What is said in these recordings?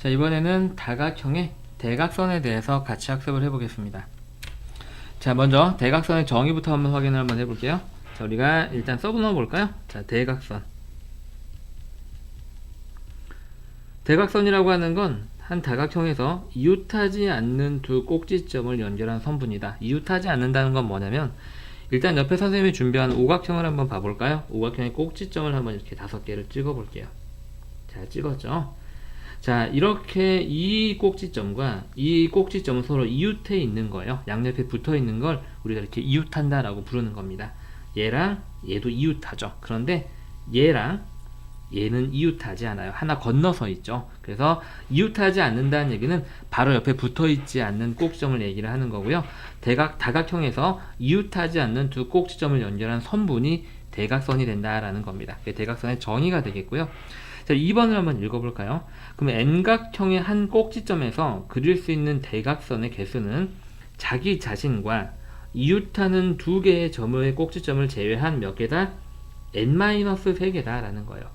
자, 이번에는 다각형의 대각선에 대해서 같이 학습을 해보겠습니다. 자, 먼저 대각선의 정의부터 확인을 한번 해볼게요. 자, 우리가 일단 써보는 거 볼까요? 자, 대각선. 대각선이라고 하는 건 한 다각형에서 이웃하지 않는 두 꼭지점을 연결한 선분이다. 이웃하지 않는다는 건 뭐냐면, 일단 옆에 선생님이 준비한 오각형을 한번 봐볼까요? 오각형의 꼭지점을 한번 이렇게 5개를 찍어볼게요. 자, 찍었죠? 자, 이렇게 이 꼭지점과 이 꼭지점은 서로 이웃해 있는 거예요. 양옆에 붙어 있는 걸 우리가 이렇게 이웃한다 라고 부르는 겁니다. 얘랑 얘도 이웃하죠. 그런데 얘랑 얘는 이웃하지 않아요. 하나 건너서 있죠. 그래서 이웃하지 않는다는 얘기는 바로 옆에 붙어 있지 않는 꼭지점을 얘기를 하는 거고요. 다각형에서 이웃하지 않는 두 꼭지점을 연결한 선분이 대각선이 된다라는 겁니다. 그게 대각선의 정의가 되겠고요. 자, 2번을 한번 읽어볼까요? 그럼 N각형의 한 꼭지점에서 그릴 수 있는 대각선의 개수는 자기 자신과 이웃하는 두 개의 점의 꼭지점을 제외한 몇 개다? N-3개다 라는 거예요.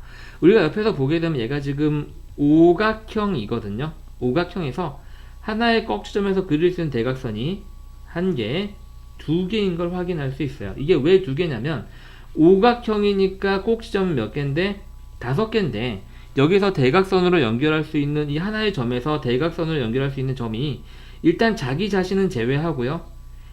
우리가 옆에서 보게 되면 얘가 지금 오각형이거든요. 오각형에서 하나의 꼭지점에서 그릴 수 있는 대각선이 한 개, 두 개인 걸 확인할 수 있어요. 이게 왜 두 개냐면 오각형이니까 꼭지점은 몇 개인데 5개인데 여기서 대각선으로 연결할 수 있는 이 하나의 점에서 대각선으로 연결할 수 있는 점이 일단 자기 자신은 제외하고요.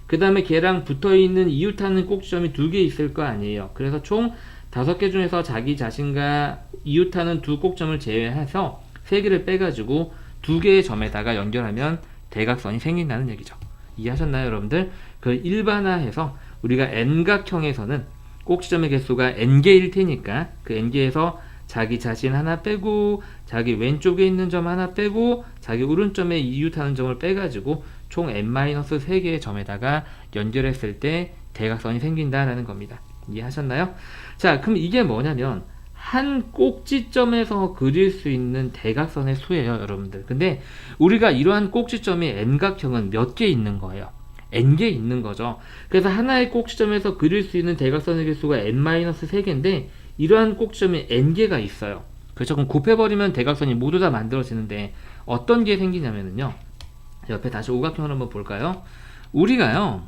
그 다음에 걔랑 붙어있는 이웃하는 꼭지점이 2개 있을 거 아니에요. 그래서 총 5개 중에서 자기 자신과 이웃하는 두 꼭점을 제외해서 3개를 빼가지고 2개의 점에다가 연결하면 대각선이 생긴다는 얘기죠. 이해하셨나요, 여러분들? 그 일반화해서 우리가 N각형에서는 꼭지점의 개수가 N개일 테니까 그 N개에서 자기 자신 하나 빼고 자기 왼쪽에 있는 점 하나 빼고 자기 오른점에 이웃하는 점을 빼가지고 총 N-3개의 점에다가 연결했을 때 대각선이 생긴다라는 겁니다. 이해하셨나요? 자, 그럼 이게 뭐냐면 한 꼭지점에서 그릴 수 있는 대각선의 수예요, 여러분들. 근데 우리가 이러한 꼭지점이 N각형은 몇 개 있는 거예요? N개 있는 거죠. 그래서 하나의 꼭지점에서 그릴 수 있는 대각선의 개수가 N-3개인데 이러한 꼭지점이 N개가 있어요. 그렇죠? 그럼 곱해버리면 대각선이 모두 다 만들어지는데 어떤 게 생기냐면요. 옆에 다시 오각형을 한번 볼까요? 우리가요,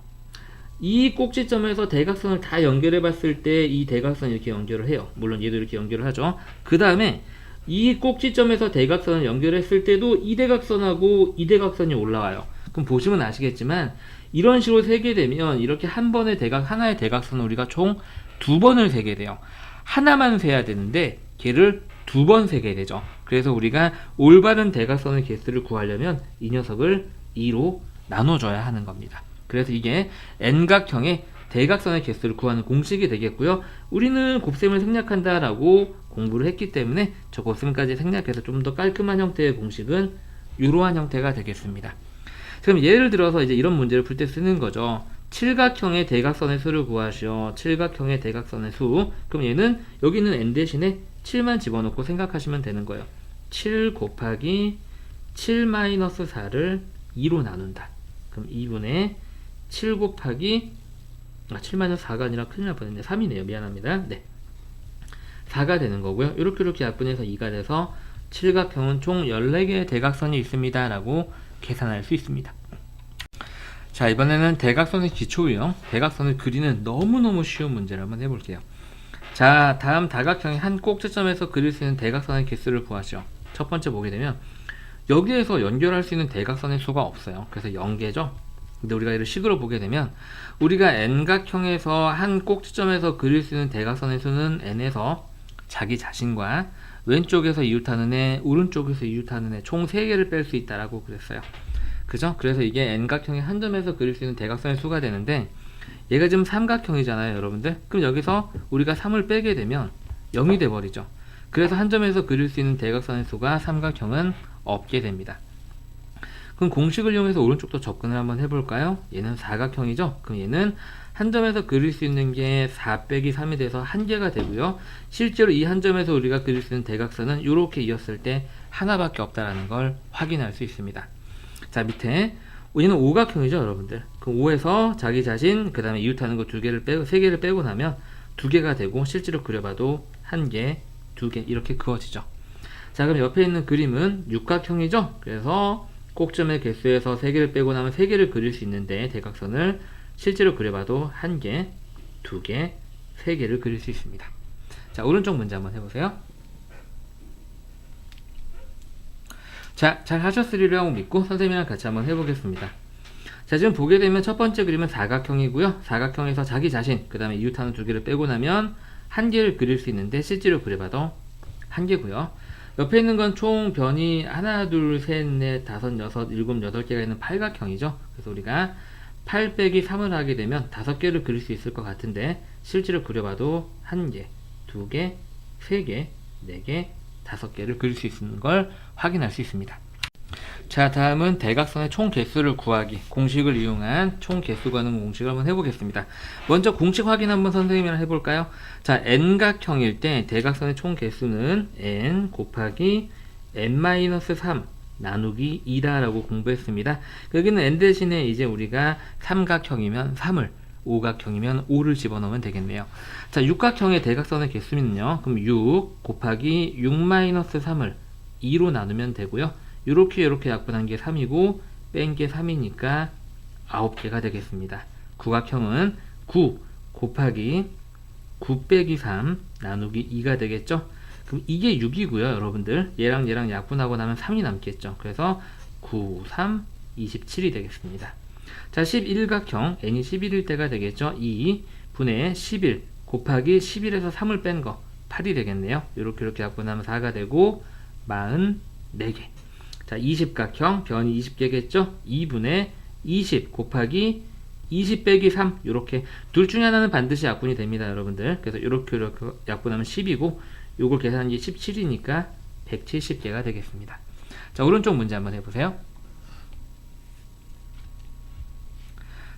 이 꼭지점에서 대각선을 다 연결해 봤을 때 이 대각선을 이렇게 연결을 해요. 물론 얘도 이렇게 연결을 하죠. 그 다음에 이 꼭지점에서 대각선을 연결했을 때도 이 대각선하고 이 대각선이 올라와요. 그럼 보시면 아시겠지만 이런 식으로 세게 되면 이렇게 한 번의 하나의 대각선을 우리가 총 2번을 세게 돼요. 하나만 세야 되는데 걔를 2번 세게 되죠. 그래서 우리가 올바른 대각선의 개수를 구하려면 이 녀석을 2로 나눠줘야 하는 겁니다. 그래서 이게 N각형의 대각선의 개수를 구하는 공식이 되겠고요. 우리는 곱셈을 생략한다라고 공부를 했기 때문에 저 곱셈까지 생략해서 좀 더 깔끔한 형태의 공식은 이러한 형태가 되겠습니다. 그럼 예를 들어서 이제 이런 문제를 풀 때 쓰는 거죠. 칠각형의 대각선의 수를 구하시오. 칠각형의 대각선의 수. 그럼 얘는 여기 있는 N 대신에 7만 집어넣고 생각하시면 되는 거예요. 7 곱하기 7-4를 2로 나눈다. 그럼 2분의 7 곱하기 7-4가 아니라 큰일 날 뻔했네. 3이네요. 미안합니다. 네, 4가 되는 거고요. 이렇게 약분해서 2가 돼서 칠각형은 총 14개의 대각선이 있습니다 라고 계산할 수 있습니다. 자, 이번에는 대각선의 기초유형, 대각선을 그리는 너무너무 쉬운 문제를 한번 해볼게요. 자, 다음 다각형의 한 꼭지점에서 그릴 수 있는 대각선의 개수를 구하시오. 첫 번째 보게 되면 여기에서 연결할 수 있는 대각선의 수가 없어요. 그래서 0개죠. 근데 우리가 이를 식으로 보게 되면 우리가 N각형에서 한 꼭지점에서 그릴 수 있는 대각선의 수는 N에서 자기 자신과 왼쪽에서 이웃하는 애, 오른쪽에서 이웃하는 애 총 3개를 뺄 수 있다라고 그랬어요. 그죠? 그래서 이게 N각형의 한 점에서 그릴 수 있는 대각선의 수가 되는데 얘가 지금 삼각형이잖아요, 여러분들. 그럼 여기서 우리가 3을 빼게 되면 0이 돼버리죠. 그래서 한 점에서 그릴 수 있는 대각선의 수가 삼각형은 없게 됩니다. 그럼 공식을 이용해서 오른쪽도 접근을 한번 해볼까요? 얘는 사각형이죠? 그럼 얘는 한 점에서 그릴 수 있는 게 4 빼기 3이 돼서 1개가 되고요. 실제로 이 한 점에서 우리가 그릴 수 있는 대각선은 이렇게 이었을 때 하나밖에 없다는 걸 확인할 수 있습니다. 자, 밑에 얘는 오각형이죠, 여러분들. 그럼 5에서 자기 자신, 그 다음에 이웃하는 거 2개를 빼고 3개를 빼고 나면 2개가 되고 실제로 그려봐도 1개, 2개 이렇게 그어지죠. 자, 그럼 옆에 있는 그림은 육각형이죠. 그래서 꼭지점의 개수에서 3개를 빼고 나면 3개를 그릴 수 있는데, 대각선을 실제로 그려봐도 1개, 2개, 3개를 그릴 수 있습니다. 자, 오른쪽 문제 한번 해보세요. 자, 잘 하셨으리라고 믿고 선생님이랑 같이 한번 해보겠습니다. 자, 지금 보게 되면 첫 번째 그림은 사각형이고요. 사각형에서 자기 자신, 그 다음에 이웃하는 2개를 빼고 나면 1개를 그릴 수 있는데, 실제로 그려봐도 1개고요. 옆에 있는 건 총 변이 하나, 둘, 셋, 넷, 다섯, 여섯, 일곱, 8개가 있는 팔각형이죠. 그래서 우리가 8 빼기 3을 하게 되면 5개를 그릴 수 있을 것 같은데, 실제로 그려봐도 1개, 2개, 3개, 4개, 5개를 그릴 수 있는 걸 확인할 수 있습니다. 자, 다음은 대각선의 총 개수를 구하기, 공식을 이용한 총 개수 가능 공식을 한번 해보겠습니다. 먼저 공식 확인 한번 선생님이랑 해볼까요? 자, n각형일 때 대각선의 총 개수는 n 곱하기 n-3 나누기 2다 라고 공부했습니다. 여기는 n 대신에 이제 우리가 삼각형이면 3을, 오각형이면 5를 집어넣으면 되겠네요. 자, 육각형의 대각선의 개수는요, 그럼 6 곱하기 6-3을 2로 나누면 되고요. 이렇게 약분한 게 3이고 뺀 게 3이니까 9개가 되겠습니다. 구각형은 9 곱하기 9 빼기 3 나누기 2가 되겠죠. 그럼 이게 6이고요. 여러분들 얘랑 약분하고 나면 3이 남겠죠. 그래서 9, 3, 27이 되겠습니다. 자, 11각형 n이 11일 때가 되겠죠. 2 분의 11 곱하기 11에서 3을 뺀 거 8이 되겠네요. 이렇게 약분하면 4가 되고 44개. 자, 20각형 변이 20개겠죠? 2분의 20 곱하기 20 빼기 3, 이렇게 둘 중에 하나는 반드시 약분이 됩니다, 여러분들. 그래서 이렇게 약분하면 10이고 요걸 계산한 게 17이니까 170개가 되겠습니다. 자, 오른쪽 문제 한번 해보세요.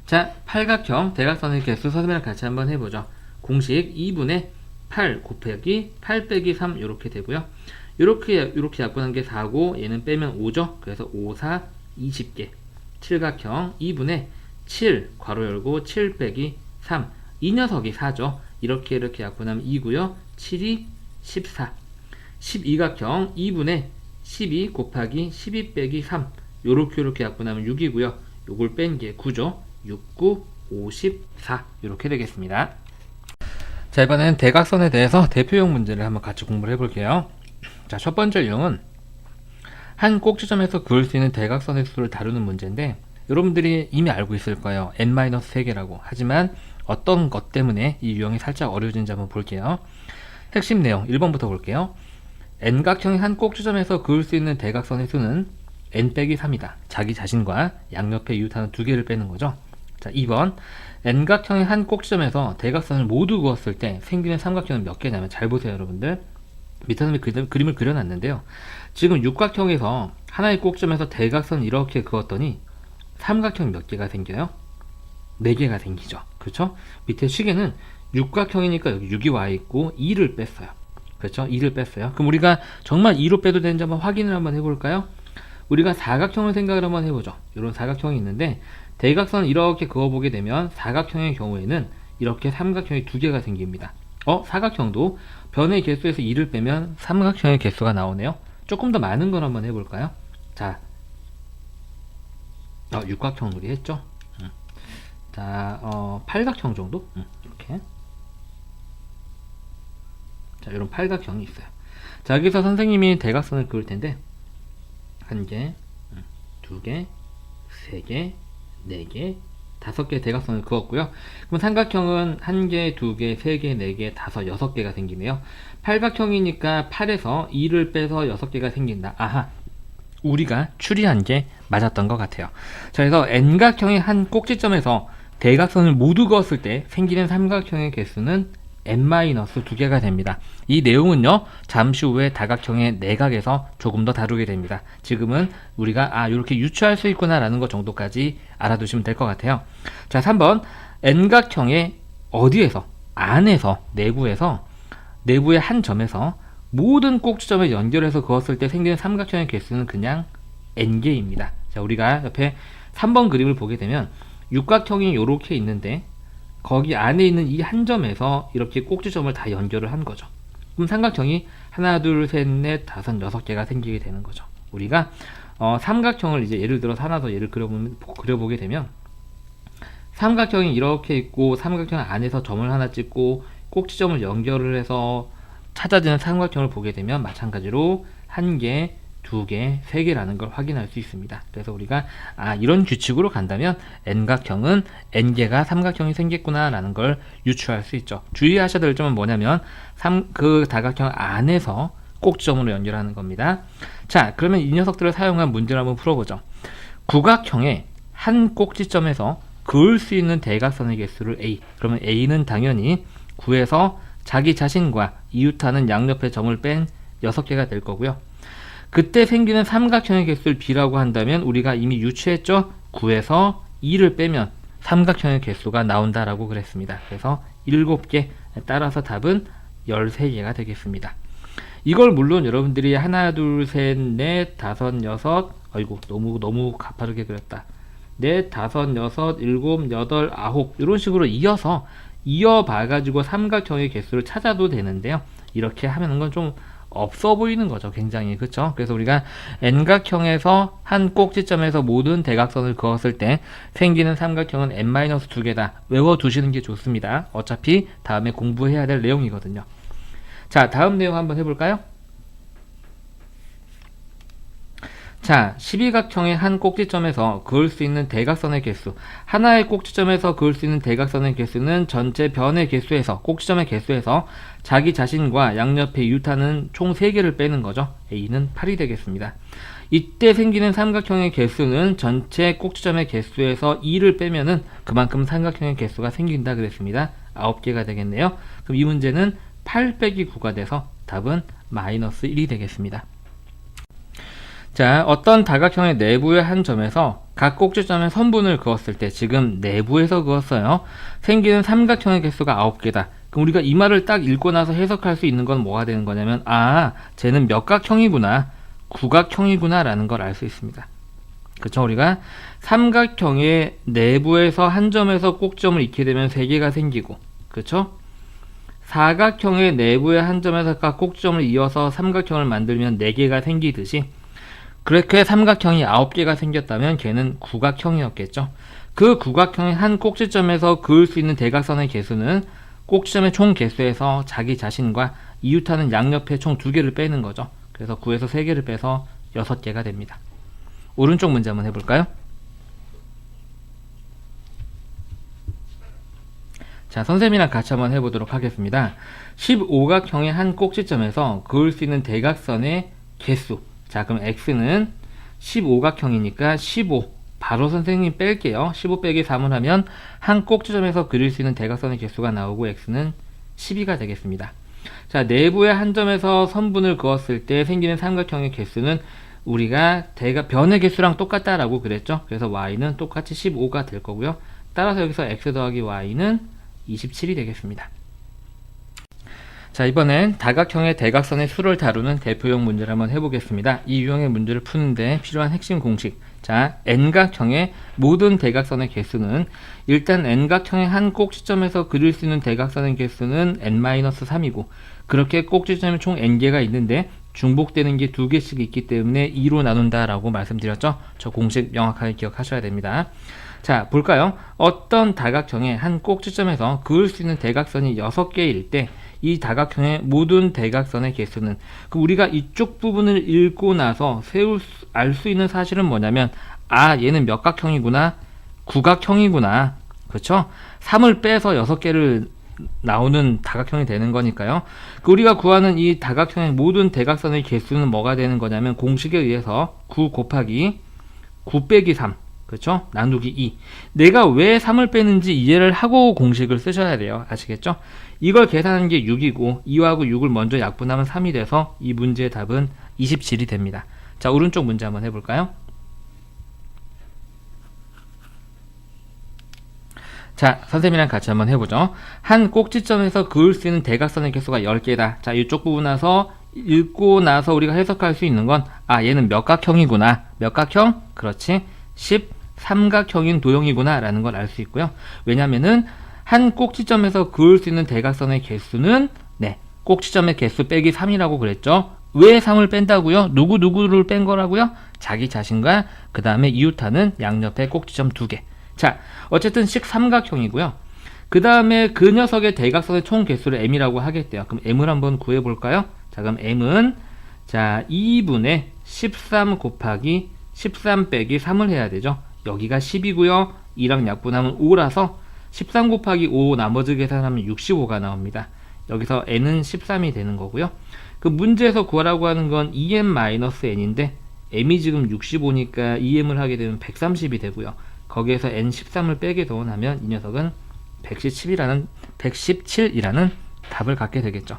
자, 팔각형 대각선의 개수 선생님이랑 같이 한번 해보죠. 공식 2분의 8 곱하기 8 빼기 3 이렇게 되고요. 이렇게 약분한 게 4고 얘는 빼면 5죠. 그래서 5, 4, 20개. 칠각형 2분의 7 괄호 열고 7 빼기 3. 이 녀석이 4죠. 이렇게 약분하면 2고요. 7이 14. 12각형 2분의 12 곱하기 12 빼기 3. 요렇게 약분하면 6이고요. 요걸 뺀 게 9죠. 6, 9, 54. 이렇게 되겠습니다. 자, 이번엔 대각선에 대해서 대표용 문제를 한번 같이 공부를 해볼게요. 자, 첫 번째 유형은 한 꼭지점에서 그을 수 있는 대각선의 수를 다루는 문제인데, 여러분들이 이미 알고 있을 거예요. n-3개라고. 하지만 어떤 것 때문에 이 유형이 살짝 어려워진지 한번 볼게요. 핵심 내용 1번부터 볼게요. n각형의 한 꼭지점에서 그을 수 있는 대각선의 수는 n-3이다. 자기 자신과 양옆에 이웃하는 2개를 빼는 거죠. 자, 2번 n각형의 한 꼭지점에서 대각선을 모두 그었을 때 생기는 삼각형은 몇 개냐면, 잘 보세요, 여러분들. 밑에 그림을 그려놨는데요. 지금 육각형에서 하나의 꼭지점에서 대각선을 이렇게 그었더니 삼각형이 몇 개가 생겨요? 4개가 생기죠. 그렇죠? 밑에 시계는 육각형이니까 여기 6이 와 있고 2를 뺐어요. 그렇죠? 2를 뺐어요. 그럼 우리가 정말 2로 빼도 되는지 한번 확인을 한번 해볼까요? 우리가 사각형을 생각을 한번 해보죠. 이런 사각형이 있는데 대각선을 이렇게 그어보게 되면 사각형의 경우에는 이렇게 삼각형이 2개가 생깁니다. 사각형도 변의 개수에서 2를 빼면 삼각형의 개수가 나오네요. 조금 더 많은 걸 한번 해볼까요? 자, 육각형 우리 했죠? 자, 팔각형 정도? 이렇게. 자, 이런 팔각형이 있어요. 자, 여기서 선생님이 대각선을 그을 텐데, 1개, 2개, 3개, 4개, 5개 대각선을 그었고요. 그럼 삼각형은 1개, 2개, 3개, 4개, 5, 6개가 생기네요. 팔각형이니까 8에서 2를 빼서 6개가 생긴다. 아하, 우리가 추리한 게 맞았던 것 같아요. 자, 그래서 n각형의 한 꼭지점에서 대각선을 모두 그었을 때 생기는 삼각형의 개수는 n-2개가 됩니다. 이 내용은요, 잠시 후에 다각형의 내각에서 조금 더 다루게 됩니다. 지금은 우리가 이렇게 유추할 수 있구나 라는 것 정도까지 알아두시면 될 것 같아요. 자, 3번 n각형의 어디에서, 안에서, 내부의 한 점에서 모든 꼭지점을 연결해서 그었을 때 생기는 삼각형의 개수는 그냥 n개입니다. 자, 우리가 옆에 3번 그림을 보게 되면 육각형이 이렇게 있는데 거기 안에 있는 이 한 점에서 이렇게 꼭지점을 다 연결을 한 거죠. 그럼 삼각형이 하나, 둘, 셋, 넷, 다섯, 여섯 개가 생기게 되는 거죠. 우리가 삼각형을 이제 예를 들어서 하나 더 예를 그려보게 되면 삼각형이 이렇게 있고 삼각형 안에서 점을 하나 찍고 꼭지점을 연결을 해서 찾아지는 삼각형을 보게 되면 마찬가지로 한 개, 두 개, 세 개라는 걸 확인할 수 있습니다. 그래서 우리가 이런 규칙으로 간다면 n각형은 n개가 삼각형이 생겼구나 라는 걸 유추할 수 있죠. 주의하셔야 될 점은 뭐냐면 그 다각형 안에서 꼭지점으로 연결하는 겁니다. 자, 그러면 이 녀석들을 사용한 문제를 한번 풀어보죠. 구각형의 한 꼭지점에서 그을 수 있는 대각선의 개수를 a. 그러면 a는 당연히 구에서 자기 자신과 이웃하는 양옆의 점을 뺀 6개가 될 거고요. 그때 생기는 삼각형의 개수를 b라고 한다면 우리가 이미 유추했죠. 9에서 2를 빼면 삼각형의 개수가 나온다라고 그랬습니다. 그래서 7개, 따라서 답은 13개가 되겠습니다. 이걸 물론 여러분들이 하나, 둘, 셋, 넷, 다섯, 여섯, 아이고 너무 가파르게 그렸다. 넷, 다섯, 여섯, 일곱, 여덟, 아홉 이런 식으로 이어봐가지고 삼각형의 개수를 찾아도 되는데요. 이렇게 하면 건 좀 없어 보이는 거죠. 굉장히. 그쵸? 그래서 우리가 n각형에서 한 꼭지점에서 모든 대각선을 그었을 때 생기는 삼각형은 n-2개다. 외워두시는 게 좋습니다. 어차피 다음에 공부해야 될 내용이거든요. 자, 다음 내용 한번 해볼까요? 자, 12각형의 한 꼭지점에서 그을 수 있는 대각선의 개수. 하나의 꼭지점에서 그을 수 있는 대각선의 개수는 전체 변의 개수에서, 꼭지점의 개수에서 자기 자신과 양옆에 이웃하는 총 3개를 빼는 거죠. a는 8이 되겠습니다. 이때 생기는 삼각형의 개수는 전체 꼭지점의 개수에서 2를 빼면은 그만큼 삼각형의 개수가 생긴다 그랬습니다. 9개가 되겠네요. 그럼 이 문제는 8 빼기 9가 돼서 답은 -1이 되겠습니다. 자, 어떤 다각형의 내부의 한 점에서 각 꼭지점의 선분을 그었을 때, 지금 내부에서 그었어요. 생기는 삼각형의 개수가 9개다. 그럼 우리가 이 말을 딱 읽고 나서 해석할 수 있는 건 뭐가 되는 거냐면, 쟤는 몇 각형이구나, 구각형이구나 라는 걸 알 수 있습니다. 그쵸? 우리가 삼각형의 내부에서 한 점에서 꼭지점을 잇게 되면 3개가 생기고, 그쵸? 사각형의 내부의 한 점에서 각 꼭지점을 이어서 삼각형을 만들면 4개가 생기듯이, 그렇게 삼각형이 9개가 생겼다면 걔는 구각형이었겠죠. 그 구각형의 한 꼭지점에서 그을 수 있는 대각선의 개수는 꼭지점의 총 개수에서 자기 자신과 이웃하는 양옆에 총 2개를 빼는 거죠. 그래서 9에서 3개를 빼서 6개가 됩니다. 오른쪽 문제 한번 해볼까요? 자, 선생님이랑 같이 한번 해보도록 하겠습니다. 15각형의 한 꼭지점에서 그을 수 있는 대각선의 개수. 자, 그럼 x는 15각형이니까 15, 바로 선생님 뺄게요. 15 빼기 3을 하면 한 꼭지점에서 그릴 수 있는 대각선의 개수가 나오고 x는 12가 되겠습니다. 자, 내부의 한 점에서 선분을 그었을 때 생기는 삼각형의 개수는 우리가 변의 개수랑 똑같다라고 그랬죠. 그래서 y는 똑같이 15가 될 거고요. 따라서 여기서 x 더하기 y는 27이 되겠습니다. 자, 이번엔 다각형의 대각선의 수를 다루는 대표형 문제를 한번 해보겠습니다. 이 유형의 문제를 푸는데 필요한 핵심 공식. 자, n각형의 모든 대각선의 개수는, 일단 n각형의 한 꼭지점에서 그릴 수 있는 대각선의 개수는 n-3이고, 그렇게 꼭지점이 총 n개가 있는데 중복되는 게 2개씩 있기 때문에 2로 나눈다 라고 말씀드렸죠. 저 공식 명확하게 기억하셔야 됩니다. 자, 볼까요? 어떤 다각형의 한 꼭지점에서 그을 수 있는 대각선이 6개일 때 이 다각형의 모든 대각선의 개수는, 우리가 이쪽 부분을 읽고 나서 알 수 있는 사실은 뭐냐면, 얘는 몇 각형이구나, 구각형이구나, 그렇죠? 3을 빼서 6개를 나오는 다각형이 되는 거니까요. 우리가 구하는 이 다각형의 모든 대각선의 개수는 뭐가 되는 거냐면, 공식에 의해서 9 곱하기 9 빼기 3, 그렇죠? 나누기 2. 내가 왜 3을 빼는지 이해를 하고 공식을 쓰셔야 돼요. 아시겠죠? 이걸 계산하는 게 6이고 2하고 6을 먼저 약분하면 3이 돼서 이 문제의 답은 27이 됩니다. 자, 오른쪽 문제 한번 해볼까요? 자, 선생님이랑 같이 한번 해보죠. 한 꼭지점에서 그을 수 있는 대각선의 개수가 10개다. 자, 이쪽 부분 읽고 나서 우리가 해석할 수 있는 건, 얘는 몇 각형이구나. 몇 각형? 그렇지. 13각형인 도형이구나 라는 걸 알 수 있고요. 왜냐면은 한 꼭지점에서 그을 수 있는 대각선의 개수는 꼭지점의 개수 빼기 3이라고 그랬죠. 왜 3을 뺀다고요? 누구를 뺀 거라고요? 자기 자신과 그 다음에 이웃하는 양옆에 꼭지점 2개. 자, 어쨌든 식삼각형이고요. 그 다음에 그 녀석의 대각선의 총 개수를 m이라고 하겠대요. 그럼 m을 한번 구해볼까요? 자, 그럼 m은 자 2분의 13 곱하기 13 빼기 3을 해야 되죠. 여기가 10이고요. 2랑 약분하면 5라서 13 곱하기 5 나머지 계산하면 65가 나옵니다. 여기서 n은 13이 되는 거고요. 그 문제에서 구하라고 하는 건 2m-n인데 m이 지금 65니까 2m을 하게 되면 130이 되고요. 거기에서 n13을 빼게 더하면 이 녀석은 117이라는 답을 갖게 되겠죠.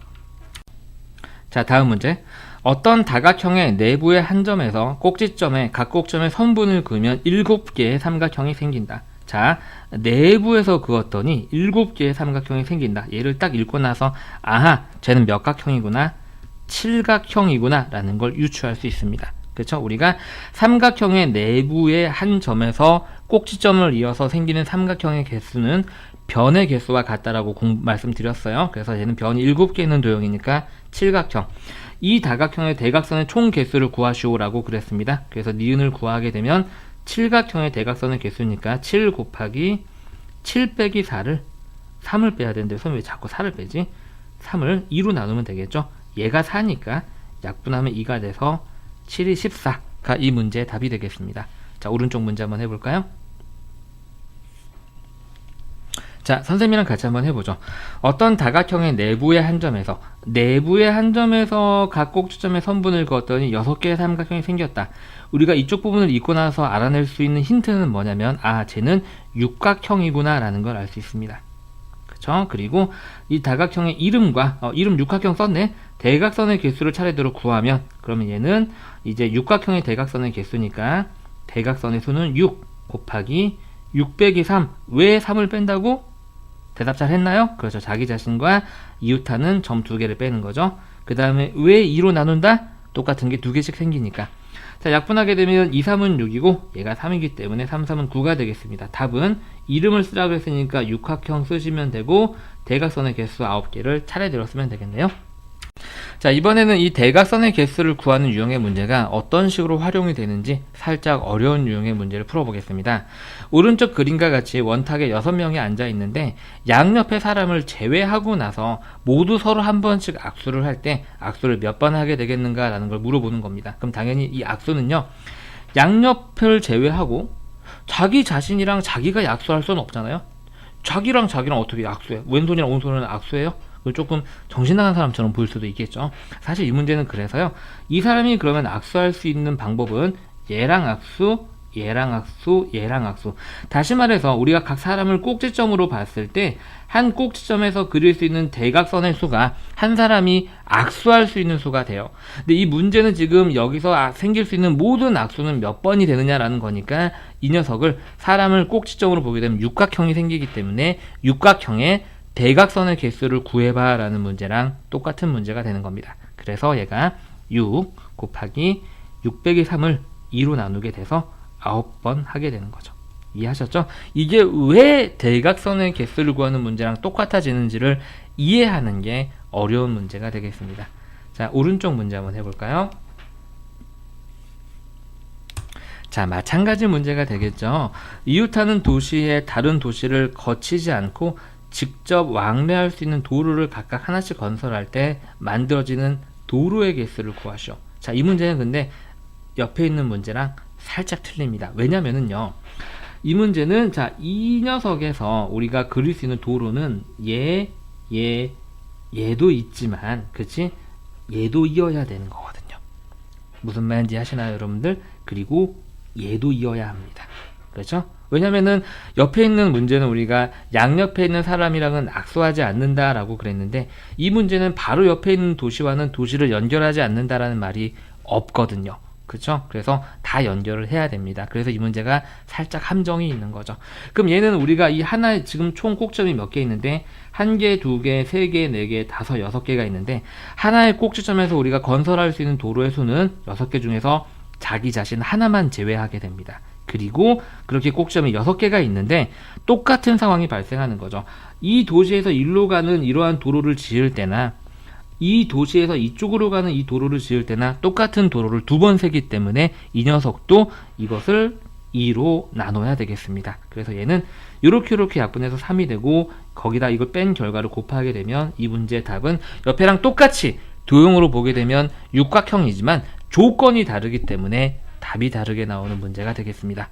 자, 다음 문제. 어떤 다각형의 내부의 한 점에서 꼭지점에 각 꼭점의 선분을 그으면 7개의 삼각형이 생긴다. 자, 내부에서 그었더니 7개의 삼각형이 생긴다. 얘를 딱 읽고 나서 아하, 쟤는 몇 각형이구나, 7각형이구나 라는 걸 유추할 수 있습니다. 그렇죠? 우리가 삼각형의 내부의 한 점에서 꼭지점을 이어서 생기는 삼각형의 개수는 변의 개수와 같다라고 말씀드렸어요. 그래서 얘는 변이 7개 있는 도형이니까 7각형. 이 다각형의 대각선의 총 개수를 구하시오라고 그랬습니다. 그래서 니은을 구하게 되면 7각형의 대각선의 개수니까 7 곱하기 7 빼기 3을 빼야 되는데 선생님 왜 자꾸 4를 빼지? 3을 2로 나누면 되겠죠. 얘가 4니까 약분하면 2가 돼서 7이 14가 이 문제의 답이 되겠습니다. 자, 오른쪽 문제 한번 해볼까요? 자, 선생님이랑 같이 한번 해보죠. 어떤 다각형의 내부의 한 점에서 각 꼭지점의 선분을 그었더니 6개의 삼각형이 생겼다. 우리가 이쪽 부분을 읽고 나서 알아낼 수 있는 힌트는 뭐냐면 아, 쟤는 육각형이구나 라는 걸 알 수 있습니다. 그쵸? 그리고 이 다각형의 이름과 이름 육각형 썼네. 대각선의 개수를 차례대로 구하면 그러면 얘는 이제 육각형의 대각선의 개수니까 대각선의 수는 6 곱하기 6 빼기 3. 왜 3을 뺀다고? 대답 잘 했나요? 그렇죠. 자기 자신과 이웃하는 점 2개를 빼는 거죠. 그 다음에 왜 2로 나눈다? 똑같은 게 2개씩 생기니까. 자, 약분하게 되면 2, 3은 6이고 얘가 3이기 때문에 3, 3은 9가 되겠습니다. 답은 이름을 쓰라고 했으니까 육각형 쓰시면 되고 대각선의 개수 9개를 차례대로 쓰면 되겠네요. 자, 이번에는 이 대각선의 개수를 구하는 유형의 문제가 어떤 식으로 활용이 되는지 살짝 어려운 유형의 문제를 풀어보겠습니다. 오른쪽 그림과 같이 원탁에 6명이 앉아 있는데 양옆의 사람을 제외하고 나서 모두 서로 한 번씩 악수를 할 때 악수를 몇 번 하게 되겠는가 라는 걸 물어보는 겁니다. 그럼 당연히 이 악수는요, 양옆을 제외하고 자기 자신이랑 자기가 악수할 수는 없잖아요. 자기랑 어떻게 악수해? 왼손이랑 오른손은 악수해요? 조금 정신 나간 사람처럼 보일 수도 있겠죠. 사실 이 문제는 그래서요, 이 사람이 그러면 악수할 수 있는 방법은 얘랑 악수, 얘랑 악수, 얘랑 악수. 다시 말해서 우리가 각 사람을 꼭지점으로 봤을 때 한 꼭지점에서 그릴 수 있는 대각선의 수가 한 사람이 악수할 수 있는 수가 돼요. 근데 이 문제는 지금 여기서 생길 수 있는 모든 악수는 몇 번이 되느냐라는 거니까 이 녀석을 사람을 꼭지점으로 보게 되면 육각형이 생기기 때문에 육각형의 대각선의 개수를 구해봐 라는 문제랑 똑같은 문제가 되는 겁니다. 그래서 얘가 6 곱하기 6 빼기 3을 2로 나누게 돼서 9번 하게 되는 거죠. 이해하셨죠? 이게 왜 대각선의 개수를 구하는 문제랑 똑같아지는지를 이해하는 게 어려운 문제가 되겠습니다. 자, 오른쪽 문제 한번 해볼까요? 자, 마찬가지 문제가 되겠죠. 이웃하는 도시의 다른 도시를 거치지 않고 직접 왕래할 수 있는 도로를 각각 하나씩 건설할 때 만들어지는 도로의 개수를 구하시오. 자, 이 문제는 근데 옆에 있는 문제랑 살짝 틀립니다. 왜냐면은요, 이 문제는 자, 이 녀석에서 우리가 그릴 수 있는 도로는 얘도 있지만, 그치? 얘도 이어야 되는 거거든요. 무슨 말인지 아시나요, 여러분들? 그리고 얘도 이어야 합니다. 그렇죠? 왜냐면은 옆에 있는 문제는 우리가 양옆에 있는 사람이랑은 악수하지 않는다라고 그랬는데 이 문제는 바로 옆에 있는 도시와는 도시를 연결하지 않는다라는 말이 없거든요. 그렇죠? 그래서 다 연결을 해야 됩니다. 그래서 이 문제가 살짝 함정이 있는 거죠. 그럼 얘는 우리가 이 하나에 지금 총 꼭지점이 몇 개 있는데 1개, 2개, 3개, 4개, 5, 6개가 있는데 하나의 꼭지점에서 우리가 건설할 수 있는 도로의 수는 6개 중에서 자기 자신 하나만 제외하게 됩니다. 그리고 그렇게 꼭지점이 6개가 있는데 똑같은 상황이 발생하는 거죠. 이 도시에서 일로 가는 이러한 도로를 지을 때나 이 도시에서 이쪽으로 가는 이 도로를 지을 때나 똑같은 도로를 두 번 세기 때문에 이 녀석도 이것을 2로 나눠야 되겠습니다. 그래서 얘는 이렇게 약분해서 3이 되고 거기다 이걸 뺀 결과를 곱하게 되면 이 문제의 답은 옆에랑 똑같이 도형으로 보게 되면 육각형이지만 조건이 다르기 때문에 답이 다르게 나오는 문제가 되겠습니다.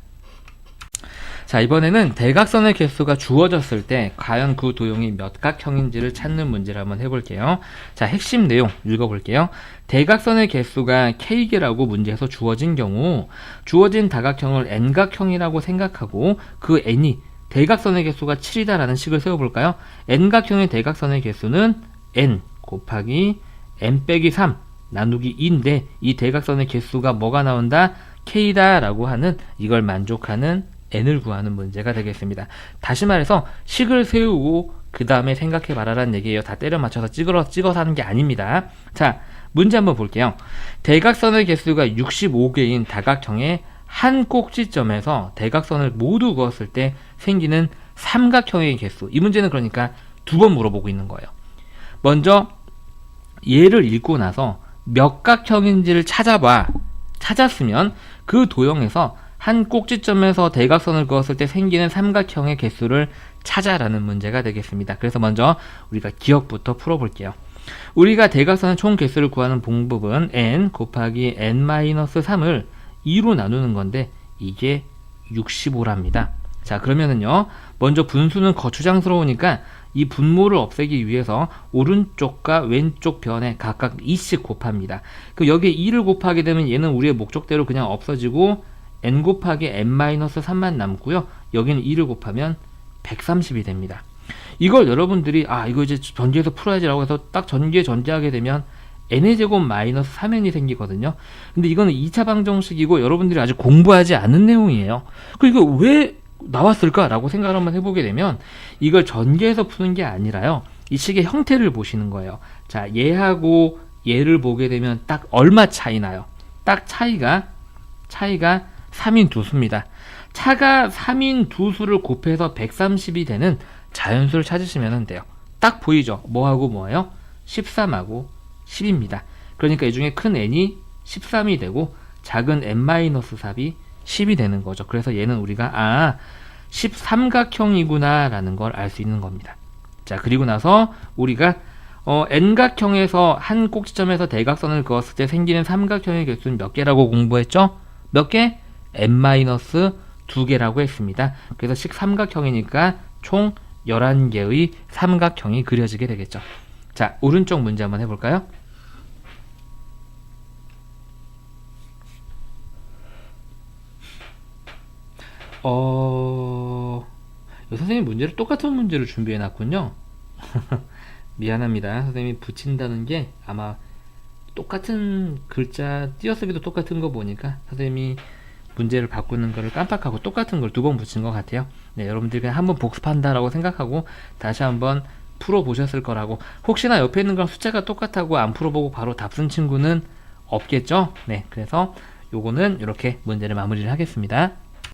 자, 이번에는 대각선의 개수가 주어졌을 때 과연 그 도형이 몇 각형인지를 찾는 문제를 한번 해볼게요. 자, 핵심 내용 읽어볼게요. 대각선의 개수가 K개라고 문제에서 주어진 경우 주어진 다각형을 N각형이라고 생각하고 그 N이 대각선의 개수가 7이다라는 식을 세워볼까요? N각형의 대각선의 개수는 N 곱하기 N 빼기 3 나누기 2인데 이 대각선의 개수가 뭐가 나온다? K다 라고 하는 이걸 만족하는 n을 구하는 문제가 되겠습니다. 다시 말해서 식을 세우고 그 다음에 생각해 봐라라는 얘기예요. 다 때려 맞춰서 찍어서 하는 게 아닙니다. 자, 문제 한번 볼게요. 대각선의 개수가 65개인 다각형의 한 꼭지점에서 대각선을 모두 그었을 때 생기는 삼각형의 개수. 이 문제는 그러니까 두 번 물어보고 있는 거예요. 먼저 얘를 읽고 나서 몇 각형인지를 찾았으면 그 도형에서 한 꼭지점에서 대각선을 그었을 때 생기는 삼각형의 개수를 찾아라는 문제가 되겠습니다. 그래서 먼저 우리가 기억부터 풀어볼게요. 우리가 대각선의 총 개수를 구하는 방법은 n 곱하기 n-3을 2로 나누는 건데 이게 65랍니다. 자, 그러면은요, 먼저 분수는 거추장스러우니까 이 분모를 없애기 위해서 오른쪽과 왼쪽 변에 각각 2씩 곱합니다. 그 여기에 2를 곱하게 되면 얘는 우리의 목적대로 그냥 없어지고 n 곱하기 n-3만 남고요. 여기는 2를 곱하면 130이 됩니다. 이걸 여러분들이 이거 이제 전제에서 풀어야지라고 해서 딱 전제하게 되면 n의 제곱 마이너스 3n이 생기거든요. 근데 이거는 2차 방정식이고 여러분들이 아직 공부하지 않은 내용이에요. 이거 왜 나왔을까라고 생각을 한번 해보게 되면 이걸 전제에서 푸는 게 아니라요. 이 식의 형태를 보시는 거예요. 자, 얘하고 얘를 보게 되면 딱 얼마 차이 나요? 딱 차이가 3인 두수입니다. 차가 3인 두수를 곱해서 130이 되는 자연수를 찾으시면 돼요. 딱 보이죠? 뭐하고 뭐예요? 13하고 10입니다. 그러니까 이 중에 큰 n이 13이 되고 작은 n-4이 10이 되는 거죠. 그래서 얘는 우리가 13각형이구나 라는 걸 알 수 있는 겁니다. 자, 그리고 나서 우리가 n각형에서 한 꼭지점에서 대각선을 그었을 때 생기는 삼각형의 개수는 몇 개라고 공부했죠? 몇 개? n-2개라고 했습니다. 그래서 식 삼각형이니까 총 11개의 삼각형이 그려지게 되겠죠. 자, 오른쪽 문제 한번 해볼까요? 선생님 문제를 똑같은 문제를 준비해 놨군요. 미안합니다. 선생님이 붙인다는 게 아마 똑같은 글자 띄어쓰기도 똑같은 거 보니까 선생님이 문제를 바꾸는 거를 깜빡하고 똑같은 걸 두 번 붙인 것 같아요. 네, 여러분들이 그냥 한번 복습한다라고 생각하고 다시 한번 풀어보셨을 거라고. 혹시나 옆에 있는 거랑 숫자가 똑같다고 안 풀어보고 바로 답 쓴 친구는 없겠죠? 네, 그래서 요거는 이렇게 문제를 마무리를 하겠습니다.